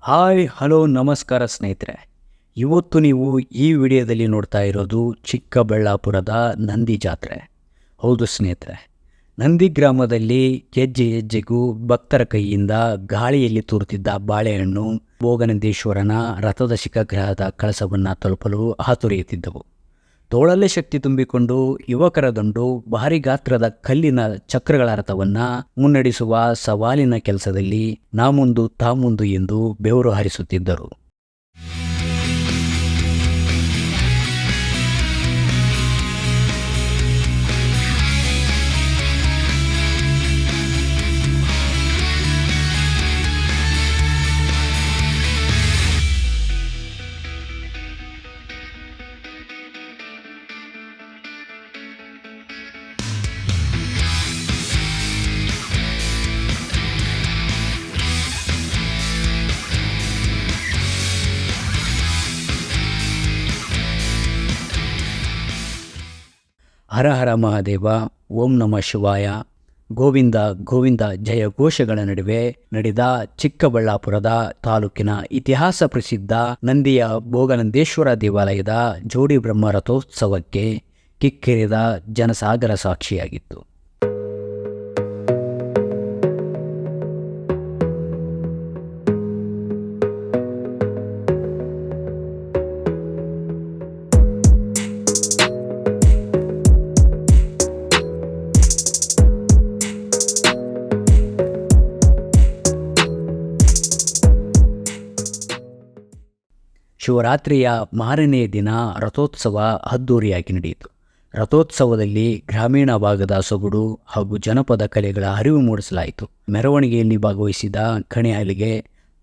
Hi hello ನಮಸ್ಕಾರ ಸ್ನೇಹಿತರೆ. ಇವತ್ತು ನೀವು ಈ ವಿಡಿಯೋದಲ್ಲಿ ನೋಡ್ತಾ ಇರೋದು ಚಿಕ್ಕಬಳ್ಳಾಪುರದ ನಂದಿ ಜಾತ್ರೆ. ಹೌದು ಸ್ನೇಹಿತರೆ, ನಂದಿ ಗ್ರಾಮದಲ್ಲಿ ಹೆಜ್ಜೆ ಹೆಜ್ಜೆಗೂ ಭಕ್ತರ ಕೈಯಿಂದ ಗಾಳಿಯಲ್ಲಿ ತೂರುತ್ತಿದ್ದ ಬಾಳೆಹಣ್ಣು ಭೋಗನಂದೀಶ್ವರನ ರಥದ ಶಿಖಗ್ರಹದ ಕಳಸವನ್ನು ತಲುಪಲು ಹಾತೊರೆಯುತ್ತಿದ್ದವು. ತೋಳಲ್ಲೇ ಶಕ್ತಿ ತುಂಬಿಕೊಂಡು ಯುವಕರ ದಂಡು ಭಾರಿ ಗಾತ್ರದ ಕಲ್ಲಿನ ಚಕ್ರಗಳ ರಥವನ್ನು ಮುನ್ನಡೆಸುವ ಸವಾಲಿನ ಕೆಲಸದಲ್ಲಿ ನಾ ಮುಂದು ತಾ ಮುಂದು ಎಂದು ಬೆವರು ಹರಿಸುತ್ತಿದ್ದರು. ಹರ ಹರ ಮಹಾದೇವ, ಓಂ ನಮಃ ಶಿವಾಯ, ಗೋವಿಂದ ಗೋವಿಂದ ಜಯ ಘೋಷಗಳ ನಡುವೆ ನಡೆದ ಚಿಕ್ಕಬಳ್ಳಾಪುರದ ತಾಲೂಕಿನ ಇತಿಹಾಸ ಪ್ರಸಿದ್ಧ ನಂದಿಯ ಭೋಗನಂದೇಶ್ವರ ದೇವಾಲಯದ ಜೋಡಿ ಬ್ರಹ್ಮ ರಥೋತ್ಸವಕ್ಕೆ ಕಿಕ್ಕಿರಿದ ಜನಸಾಗರ ಸಾಕ್ಷಿಯಾಗಿತ್ತು. ಶಿವರಾತ್ರಿಯ ಮಾರನೆಯ ದಿನ ರಥೋತ್ಸವ ಅದ್ದೂರಿಯಾಗಿ ನಡೆಯಿತು. ರಥೋತ್ಸವದಲ್ಲಿ ಗ್ರಾಮೀಣ ಭಾಗದ ಸೊಗಡು ಹಾಗೂ ಜನಪದ ಕಲೆಗಳ ಅರಿವು ಮೂಡಿಸಲಾಯಿತು. ಮೆರವಣಿಗೆಯಲ್ಲಿ ಭಾಗವಹಿಸಿದ ಕಣಿಯಾಲಿಗೆ,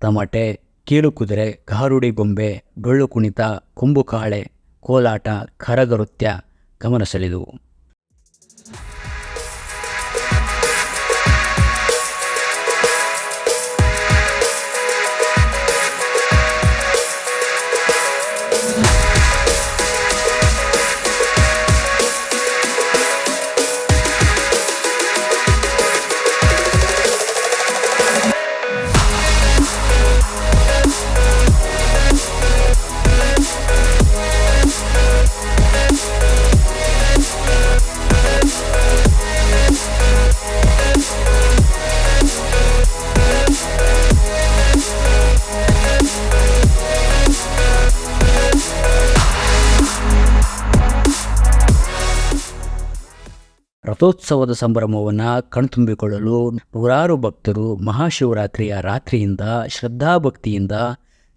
ತಮಟೆ, ಕೀಲುಕುದುರೆ, ಗಾರುಡಿ ಗೊಂಬೆ, ಡೊಳ್ಳು ಕುಣಿತ, ಕೊಂಬುಕಾಳೆ, ಕೋಲಾಟ, ಕರಗನೃತ್ಯ ಗಮನ ಸೆಳೆದವು. ರಥೋತ್ಸವದ ಸಂಭ್ರಮವನ್ನು ಕಣ್ತುಂಬಿಕೊಳ್ಳಲು ನೂರಾರು ಭಕ್ತರು ಮಹಾಶಿವರಾತ್ರಿಯ ರಾತ್ರಿಯಿಂದ ಶ್ರದ್ಧಾಭಕ್ತಿಯಿಂದ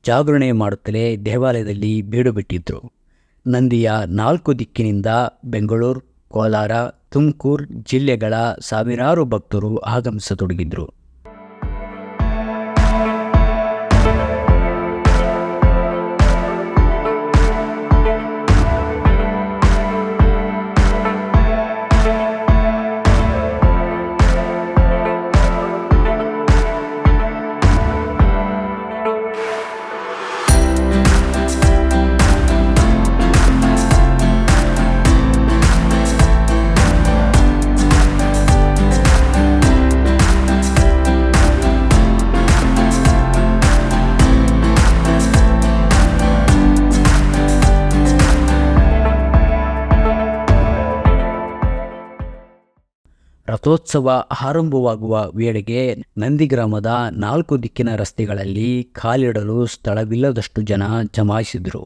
ಜಾಗರಣೆ ಮಾಡುತ್ತಲೇ ದೇವಾಲಯದಲ್ಲಿ ಬೀಡು ಬಿಟ್ಟಿದ್ದರು. ನಂದಿಯ 4 ದಿಕ್ಕಿನಿಂದ ಬೆಂಗಳೂರು, ಕೋಲಾರ, ತುಮಕೂರು ಜಿಲ್ಲೆಗಳ ಸಾವಿರಾರು ಭಕ್ತರು ಆಗಮಿಸತೊಡಗಿದ್ರು. ರಥೋತ್ಸವ ಆರಂಭವಾಗುವ ವೇಳೆಗೆ ನಂದಿ ಗ್ರಾಮದ 4 ದಿಕ್ಕಿನ ರಸ್ತೆಗಳಲ್ಲಿ ಕಾಲಿಡಲು ಸ್ಥಳವಿಲ್ಲದಷ್ಟು ಜನ ಜಮಾಯಿಸಿದರು.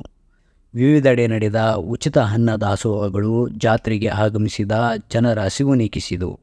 ವಿವಿಧೆಡೆ ನಡೆದ ಉಚಿತ ಅನ್ನ ದಾಸೋಹಗಳು ಜಾತ್ರೆಗೆ ಆಗಮಿಸಿದ ಜನರ ಹಸಿವು ನೀಗಿಸಿದವು.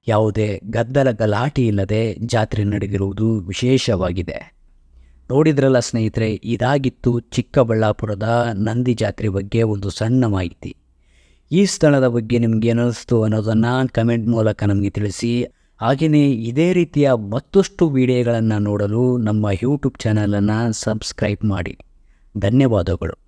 ಯಾವುದೇ ಗದ್ದಲ ಗಲಾಟೆ ಇಲ್ಲದೆ ಜಾತ್ರೆ ನಡೆದಿರುವುದು ವಿಶೇಷವಾಗಿದೆ. ನೋಡಿದ್ರಲ್ಲ ಸ್ನೇಹಿತರೆ, ಇದಾಗಿತ್ತು ಚಿಕ್ಕಬಳ್ಳಾಪುರದ ನಂದಿ ಜಾತ್ರೆ ಬಗ್ಗೆ ಒಂದು ಸಣ್ಣ ಮಾಹಿತಿ. ಈ ಸ್ಥಳದ ಬಗ್ಗೆ ನಿಮಗೇನಿಸ್ತು ಅನ್ನೋದನ್ನು ಕಮೆಂಟ್ ಮೂಲಕ ನಮಗೆ ತಿಳಿಸಿ. ಹಾಗೆಯೇ ಇದೇ ರೀತಿಯ ಮತ್ತಷ್ಟು ವಿಡಿಯೋಗಳನ್ನು ನೋಡಲು ನಮ್ಮ ಯೂಟ್ಯೂಬ್ ಚಾನಲನ್ನು ಸಬ್ಸ್ಕ್ರೈಬ್ ಮಾಡಿ. ಧನ್ಯವಾದಗಳು.